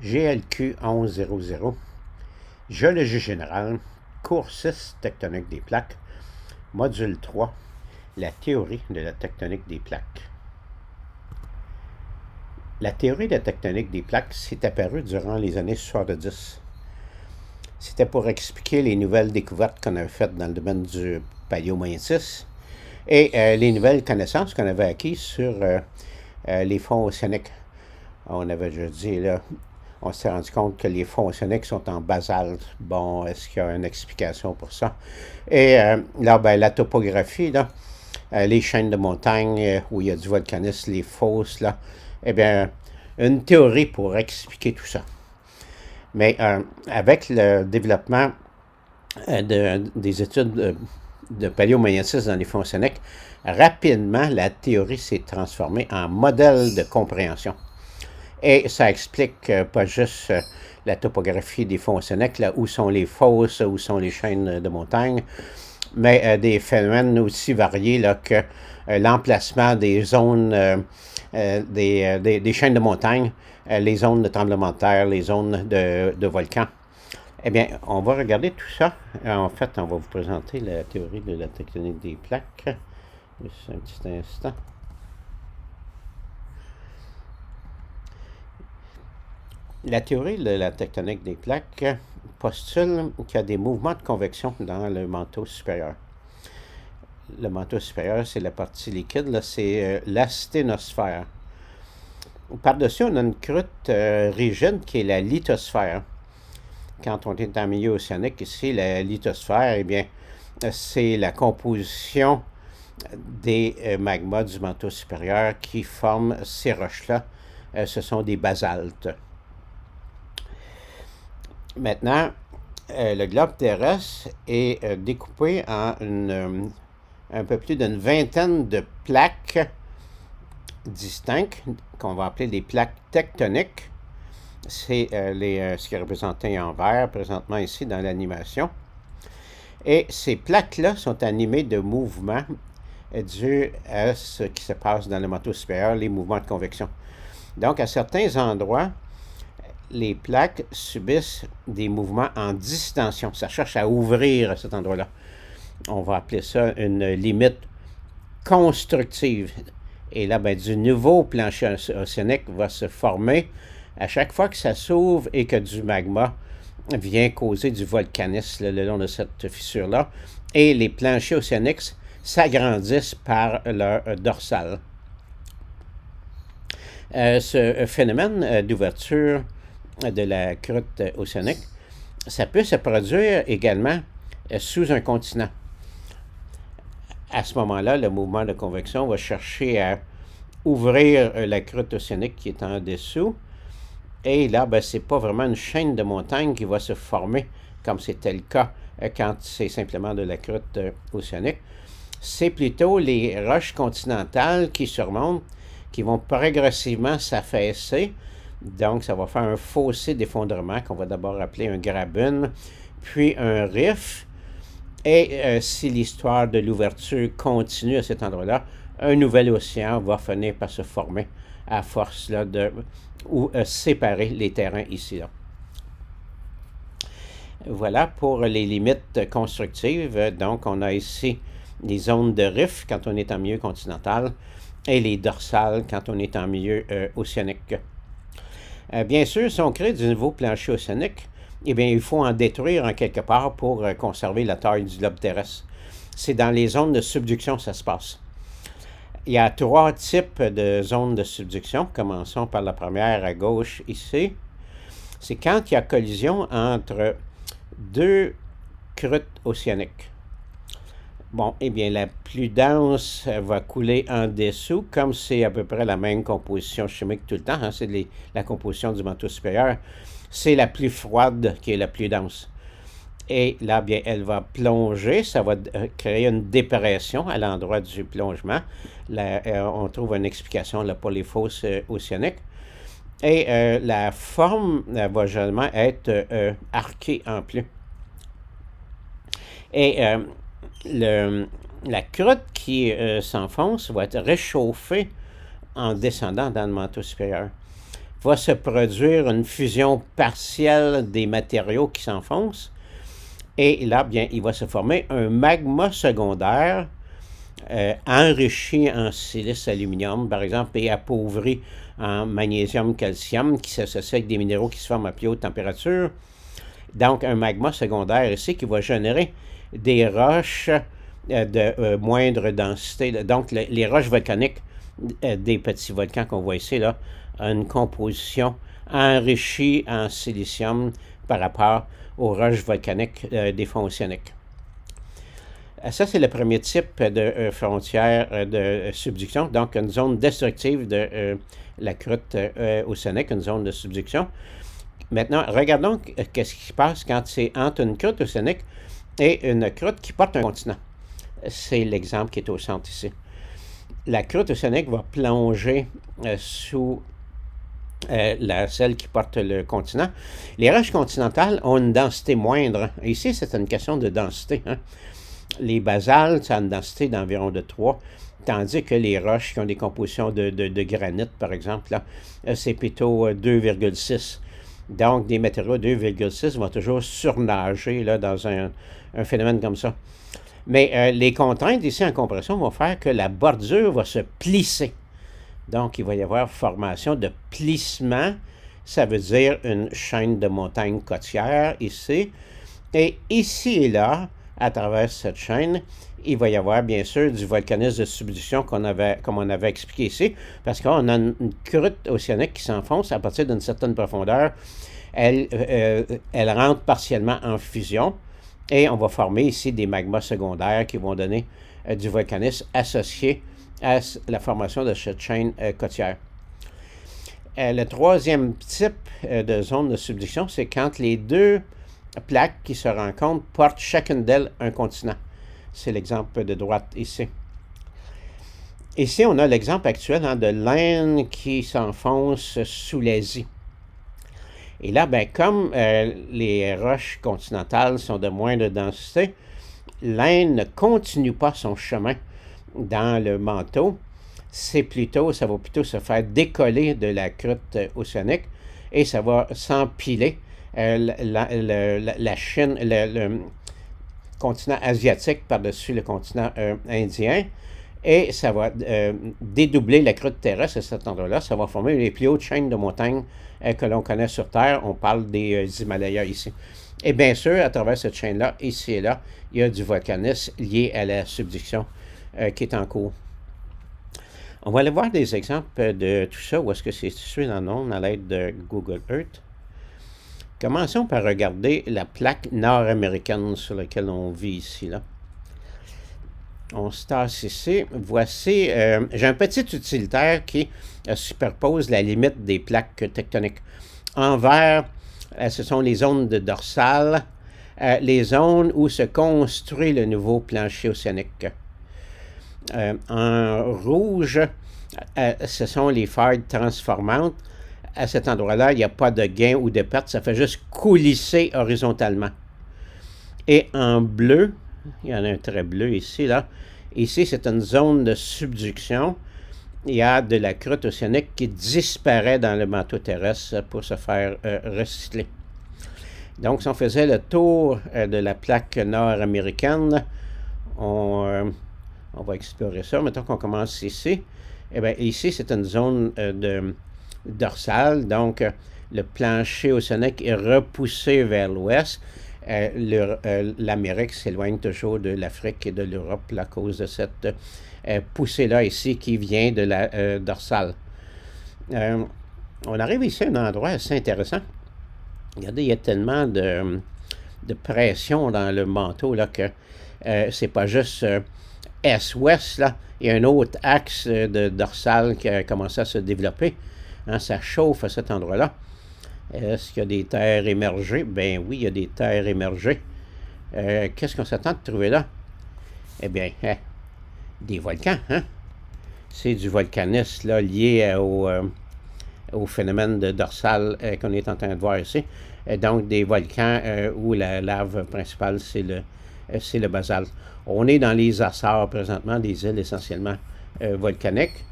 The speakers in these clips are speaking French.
GLQ 1100, Géologie générale, cours 6, tectonique des plaques, module 3, la théorie de la tectonique des plaques. La théorie de la tectonique des plaques s'est apparue durant les années 70. C'était pour expliquer les nouvelles découvertes qu'on avait faites dans le domaine du paléomagnétisme et les nouvelles connaissances qu'on avait acquises sur les fonds océaniques. On avait déjà dit, là, on s'est rendu compte que les fonds océaniques sont en basalte. Bon, est-ce qu'il y a une explication pour ça? Et là, ben, la topographie, là, les chaînes de montagnes où il y a du volcanisme, les fosses, là, eh bien, une théorie pour expliquer tout ça. Mais avec le développement des études de paléomagnétisme dans les fonds océaniques, rapidement, la théorie s'est transformée en modèle de compréhension. Et ça explique pas juste la topographie des fonds océaniques, là, où sont les fosses, où sont les chaînes de montagnes, mais des phénomènes aussi variés là, que l'emplacement des zones, des chaînes de montagnes, les zones de tremblement de terre, les zones de volcans. Eh bien, on va regarder tout ça. En fait, on va vous présenter la théorie de la tectonique des plaques. Juste un petit instant. La théorie de la tectonique des plaques postule qu'il y a des mouvements de convection dans le manteau supérieur. Le manteau supérieur, c'est la partie liquide, c'est l'asténosphère. Par-dessus, on a une croûte rigide qui est la lithosphère. Quand on est en milieu océanique, ici, la lithosphère, eh bien, c'est la composition des magmas du manteau supérieur qui forment ces roches-là. Ce sont des basaltes. Maintenant, le globe terrestre est découpé en un peu plus d'une vingtaine de plaques distinctes, qu'on va appeler des plaques tectoniques. C'est ce qui est représenté en vert présentement ici dans l'animation. Et ces plaques-là sont animées de mouvements dus à ce qui se passe dans le manteau supérieur, les mouvements de convection. Donc, à certains endroits, les plaques subissent des mouvements en distension. Ça cherche à ouvrir à cet endroit-là. On va appeler ça une limite constructive. Et là, ben, du nouveau plancher océanique va se former à chaque fois que ça s'ouvre et que du magma vient causer du volcanisme le long de cette fissure-là. Et les planchers océaniques s'agrandissent par leur dorsale. Ce phénomène d'ouverture de la croûte océanique, ça peut se produire également sous un continent. À ce moment-là, le mouvement de convection va chercher à ouvrir la croûte océanique qui est en dessous. Et là, ben, ce n'est pas vraiment une chaîne de montagnes qui va se former, comme c'était le cas quand c'est simplement de la croûte océanique. C'est plutôt les roches continentales qui surmontent, qui vont progressivement s'affaisser. Donc, ça va faire un fossé d'effondrement qu'on va d'abord appeler un graben, puis un rift. Et si l'histoire de l'ouverture continue à cet endroit-là, un nouvel océan va finir par se former à force là, de séparer les terrains ici. Là. Voilà pour les limites constructives. Donc, on a ici les zones de rift quand on est en milieu continental et les dorsales quand on est en milieu océanique. Bien sûr, si on crée du nouveau plancher océanique, eh bien, il faut en détruire en quelque part pour conserver la taille du globe terrestre. C'est dans les zones de subduction que ça se passe. Il y a 3 types de zones de subduction. Commençons par la première à gauche ici. C'est quand il y a collision entre 2 croûtes océaniques. Bon, eh bien, la plus dense va couler en dessous, comme c'est à peu près la même composition chimique tout le temps, hein, c'est la composition du manteau supérieur. C'est la plus froide qui est la plus dense. Et là, bien, elle va plonger, ça va créer une dépression à l'endroit du plongement. Là, on trouve une explication là, pour les fosses océaniques. Et la forme va généralement être arquée en plus. Et la croûte qui s'enfonce va être réchauffée en descendant dans le manteau supérieur. va se produire une fusion partielle des matériaux qui s'enfoncent. Et là, bien, il va se former un magma secondaire enrichi en silice aluminium, par exemple, et appauvri en magnésium-calcium, qui s'associe avec des minéraux qui se forment à plus haute température. Donc, un magma secondaire ici qui va générer des roches de moindre densité. Donc, les roches volcaniques des petits volcans qu'on voit ici, là, ont une composition enrichie en silicium par rapport aux roches volcaniques des fonds océaniques. Ça, c'est le premier type de frontière de subduction, donc une zone destructive de la croûte océanique, une zone de subduction. Maintenant, regardons qu'est-ce qui se passe quand c'est entre une croûte océanique et une croûte qui porte un continent. C'est l'exemple qui est au centre ici. La croûte océanique va plonger sous celle qui porte le continent. Les roches continentales ont une densité moindre. Ici, c'est une question de densité. Les basaltes, ça a une densité d'environ de 3, tandis que les roches qui ont des compositions de granit, par exemple, là, c'est plutôt 2,6. Donc, des matériaux 2,6 vont toujours surnager là, dans un phénomène comme ça. Mais les contraintes ici en compression vont faire que la bordure va se plisser. Donc, il va y avoir formation de plissement. Ça veut dire une chaîne de montagnes côtières ici. Et ici et là, à travers cette chaîne, il va y avoir bien sûr du volcanisme de subduction comme on avait expliqué ici, parce qu'on a une croûte océanique qui s'enfonce à partir d'une certaine profondeur. Elle rentre partiellement en fusion et on va former ici des magmas secondaires qui vont donner du volcanisme associé à la formation de cette chaîne côtière. Le troisième type de zone de subduction, c'est quand les deux plaques qui se rencontrent portent chacune d'elles un continent. C'est l'exemple de droite ici. Ici, on a l'exemple actuel de l'Inde qui s'enfonce sous l'Asie. Et là, ben, comme les roches continentales sont de moindre densité, l'Inde ne continue pas son chemin dans le manteau. Ça va plutôt se faire décoller de la croûte océanique et ça va s'empiler. La Chine, le continent asiatique par-dessus le continent indien, et ça va dédoubler la croûte terrestre à cet endroit-là. Ça va former les plus hautes chaînes de montagnes que l'on connaît sur Terre. On parle des Himalayas ici. Et bien sûr, à travers cette chaîne-là, ici et là, il y a du volcanisme lié à la subduction qui est en cours. On va aller voir des exemples de tout ça, où est-ce que c'est situé dans le monde à l'aide de Google Earth. Commençons par regarder la plaque nord-américaine sur laquelle on vit ici, là. On se tasse ici. Voici, j'ai un petit utilitaire qui superpose la limite des plaques tectoniques. En vert, ce sont les zones de dorsale, les zones où se construit le nouveau plancher océanique. En rouge, ce sont les failles transformantes. À cet endroit-là, il n'y a pas de gain ou de perte, ça fait juste coulisser horizontalement. Et en bleu, il y en a un trait bleu ici, là. Ici, c'est une zone de subduction. Il y a de la croûte océanique qui disparaît dans le manteau terrestre pour se faire recycler. Donc, si on faisait le tour de la plaque nord-américaine, on va explorer ça. Mettons qu'on commence ici. Eh bien, ici, c'est une zone de dorsale, donc le plancher océanique est repoussé vers l'ouest. L'Amérique s'éloigne toujours de l'Afrique et de l'Europe à cause de cette poussée-là ici qui vient de la dorsale. On arrive ici à un endroit assez intéressant. Regardez, il y a tellement de pression dans le manteau là, que c'est pas juste est-ouest, là. Il y a un autre axe de dorsale qui a commencé à se développer. Ça chauffe à cet endroit-là. Est-ce qu'il y a des terres émergées? Ben oui, il y a des terres émergées. Qu'est-ce qu'on s'attend de trouver là? Eh bien, des volcans, hein? C'est du volcanisme là, lié au phénomène de dorsale qu'on est en train de voir ici. Donc, des volcans où la lave principale, c'est le basalte. On est dans les Açores présentement, des îles essentiellement volcaniques.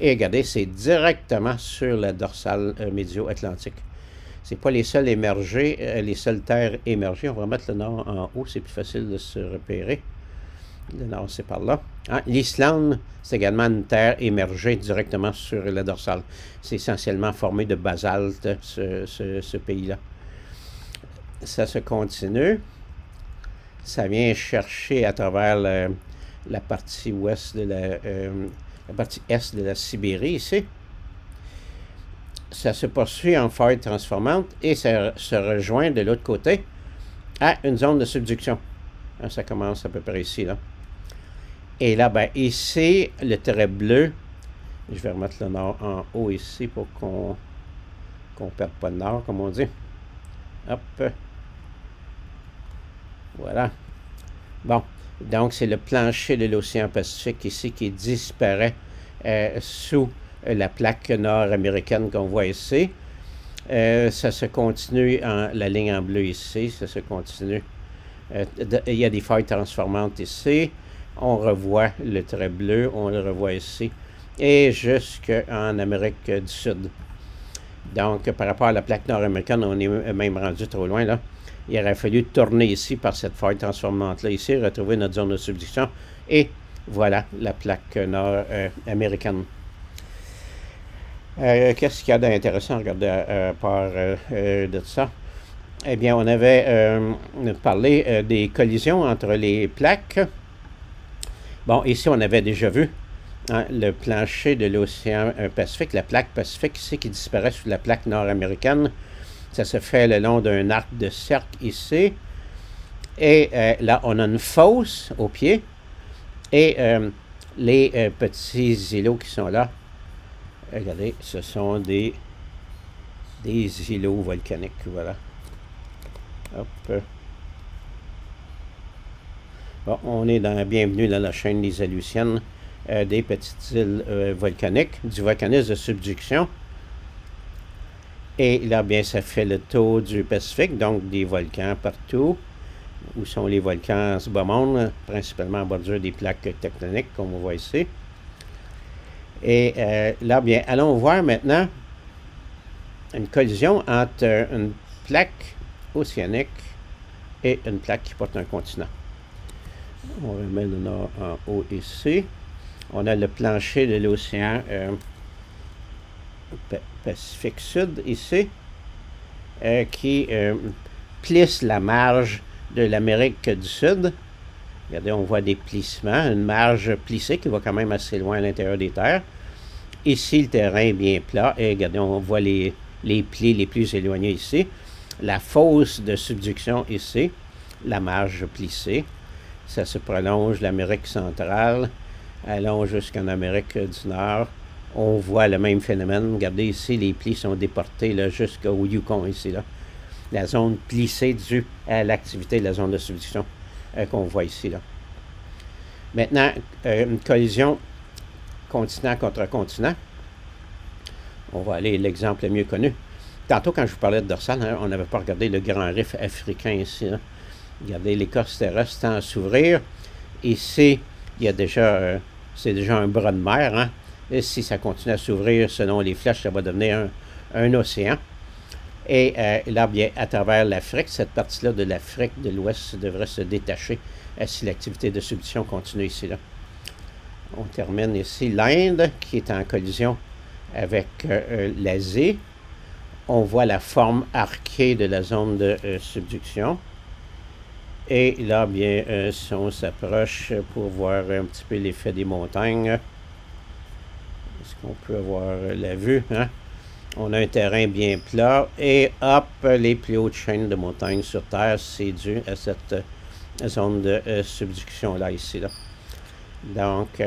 Et regardez, c'est directement sur la dorsale médio-atlantique. C'est pas les seuls émergés, les seules terres émergées. On va mettre le nord en haut, c'est plus facile de se repérer. Le nord, c'est par là. Hein? L'Islande, c'est également une terre émergée directement sur la dorsale. C'est essentiellement formé de basalte, ce pays-là. Ça se continue. Ça vient chercher à travers la partie ouest de la partie est de la Sibérie ici. Ça se poursuit en faille transformante et ça se rejoint de l'autre côté à une zone de subduction. Ça commence à peu près ici, là. Et là, ben, ici, le trait bleu, je vais remettre le nord en haut ici pour qu'on ne perde pas le nord, comme on dit. Hop. Voilà. Bon, donc c'est le plancher de l'océan Pacifique ici qui disparaît sous la plaque nord-américaine qu'on voit ici. Ça se continue, la ligne en bleu ici, ça se continue. Il y a des failles transformantes ici. On revoit le trait bleu, on le revoit ici. Et jusqu'en Amérique du Sud. Donc, par rapport à la plaque nord-américaine, on est même rendu trop loin, là. Il aurait fallu tourner ici par cette faille transformante-là, ici, retrouver notre zone de subduction. Et voilà la plaque nord-américaine. Qu'est-ce qu'il y a d'intéressant à regarder à part de ça? Eh bien, on avait parlé des collisions entre les plaques. Bon, ici, on avait déjà vu hein, le plancher de l'océan Pacifique, la plaque Pacifique ici qui disparaît sous la plaque nord-américaine. Ça se fait le long d'un arc de cercle ici. Et là, on a une fosse au pied. Et les petits îlots qui sont là, regardez, ce sont des îlots volcaniques. Voilà. Hop. Bon, on est bienvenue dans la chaîne des Aleutiennes, des petites îles volcaniques, du volcanisme de subduction. Et là, bien, ça fait le tour du Pacifique, donc des volcans partout. Où sont les volcans en ce bas monde, principalement en bordure des plaques tectoniques, comme on voit ici. Et là, bien, allons voir maintenant une collision entre une plaque océanique et une plaque qui porte un continent. On remet le nord en haut ici. On a le plancher de l'océan Pacifique Sud ici, qui plisse la marge de l'Amérique du Sud. Regardez, on voit des plissements, une marge plissée qui va quand même assez loin à l'intérieur des terres. Ici, le terrain est bien plat et regardez, on voit les plis les plus éloignés ici. La fosse de subduction ici, la marge plissée. Ça se prolonge l'Amérique centrale, allons jusqu'en Amérique du Nord. On voit le même phénomène. Regardez ici, les plis sont déportés jusqu'au Yukon ici. Là. La zone plissée due à l'activité de la zone de subduction qu'on voit ici. Là. Maintenant, une collision continent contre continent. On va aller à l'exemple le mieux connu. Tantôt, quand je vous parlais de dorsale, hein, on n'avait pas regardé le grand rift africain ici. Là. Regardez, l'écorce terrestre tend à s'ouvrir. Ici, il y a déjà, c'est déjà un bras de mer. Hein. Et si ça continue à s'ouvrir selon les flèches, ça va devenir un océan. Et là, bien, à travers l'Afrique, cette partie-là de l'Afrique de l'Ouest devrait se détacher si l'activité de subduction continue ici. Là. On termine ici l'Inde qui est en collision avec l'Asie. On voit la forme arquée de la zone de subduction. Et là, bien, si on s'approche pour voir un petit peu l'effet des montagnes, est-ce qu'on peut avoir la vue? Hein? On a un terrain bien plat et hop, les plus hautes chaînes de montagnes sur Terre, c'est dû à cette zone de subduction-là, ici. Là. Donc,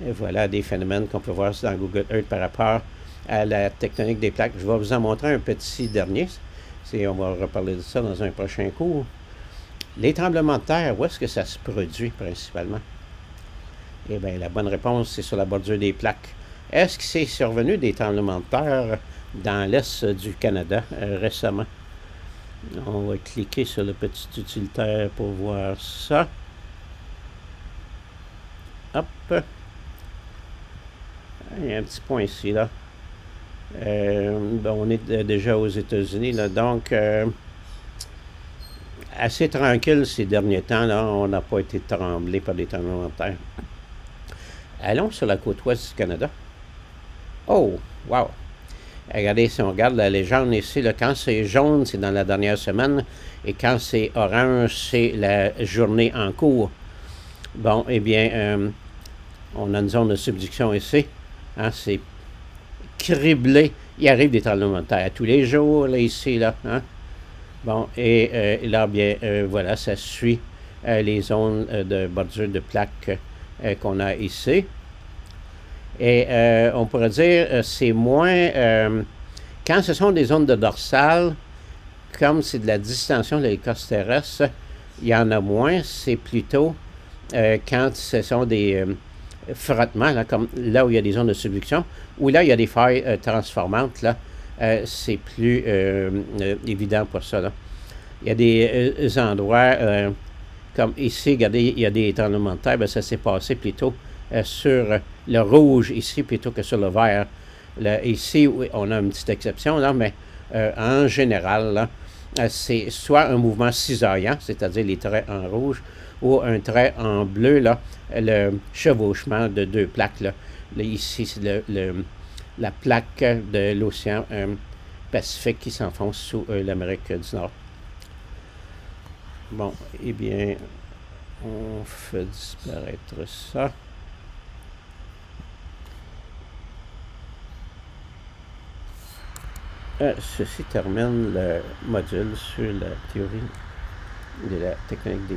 voilà des phénomènes qu'on peut voir dans Google Earth par rapport à la tectonique des plaques. Je vais vous en montrer un petit dernier. On va reparler de ça dans un prochain cours. Les tremblements de terre, où est-ce que ça se produit principalement? Eh bien, la bonne réponse, c'est sur la bordure des plaques. Est-ce que c'est survenu des tremblements de terre dans l'est du Canada récemment? On va cliquer sur le petit utilitaire pour voir ça. Hop. Il y a un petit point ici, là. On est déjà aux États-Unis, là, donc assez tranquille ces derniers temps, là. On n'a pas été tremblé par des tremblements de terre. Allons sur la côte ouest du Canada. Oh, wow! Regardez, si on regarde la légende ici, là, quand c'est jaune, c'est dans la dernière semaine, et quand c'est orange, c'est la journée en cours. Bon, eh bien, on a une zone de subduction ici. Hein, c'est criblé. Il arrive des tremblements de terre tous les jours, là, ici, là. Hein? Bon, et là, bien, voilà, ça suit les zones de bordure de plaques qu'on a ici. Et on pourrait dire, c'est moins... quand ce sont des zones de dorsale, comme c'est de la distension de l'écorce terrestre, il y en a moins. C'est plutôt quand ce sont des frottements, là, comme là où il y a des zones de subduction, ou là il y a des failles transformantes, là, c'est plus évident pour ça. Là. Il y a des endroits, comme ici, regardez, il y a des tremblements de terre, bien, ça s'est passé plutôt sur le rouge ici plutôt que sur le vert. Là, ici, oui, on a une petite exception, là, mais en général, là, c'est soit un mouvement cisaillant, c'est-à-dire les traits en rouge, ou un trait en bleu, là, le chevauchement de deux plaques. Là. Là, ici, c'est la plaque de l'océan Pacifique qui s'enfonce sous l'Amérique du Nord. Bon, eh bien, on fait disparaître ça. Ceci termine le module sur la théorie de la technique des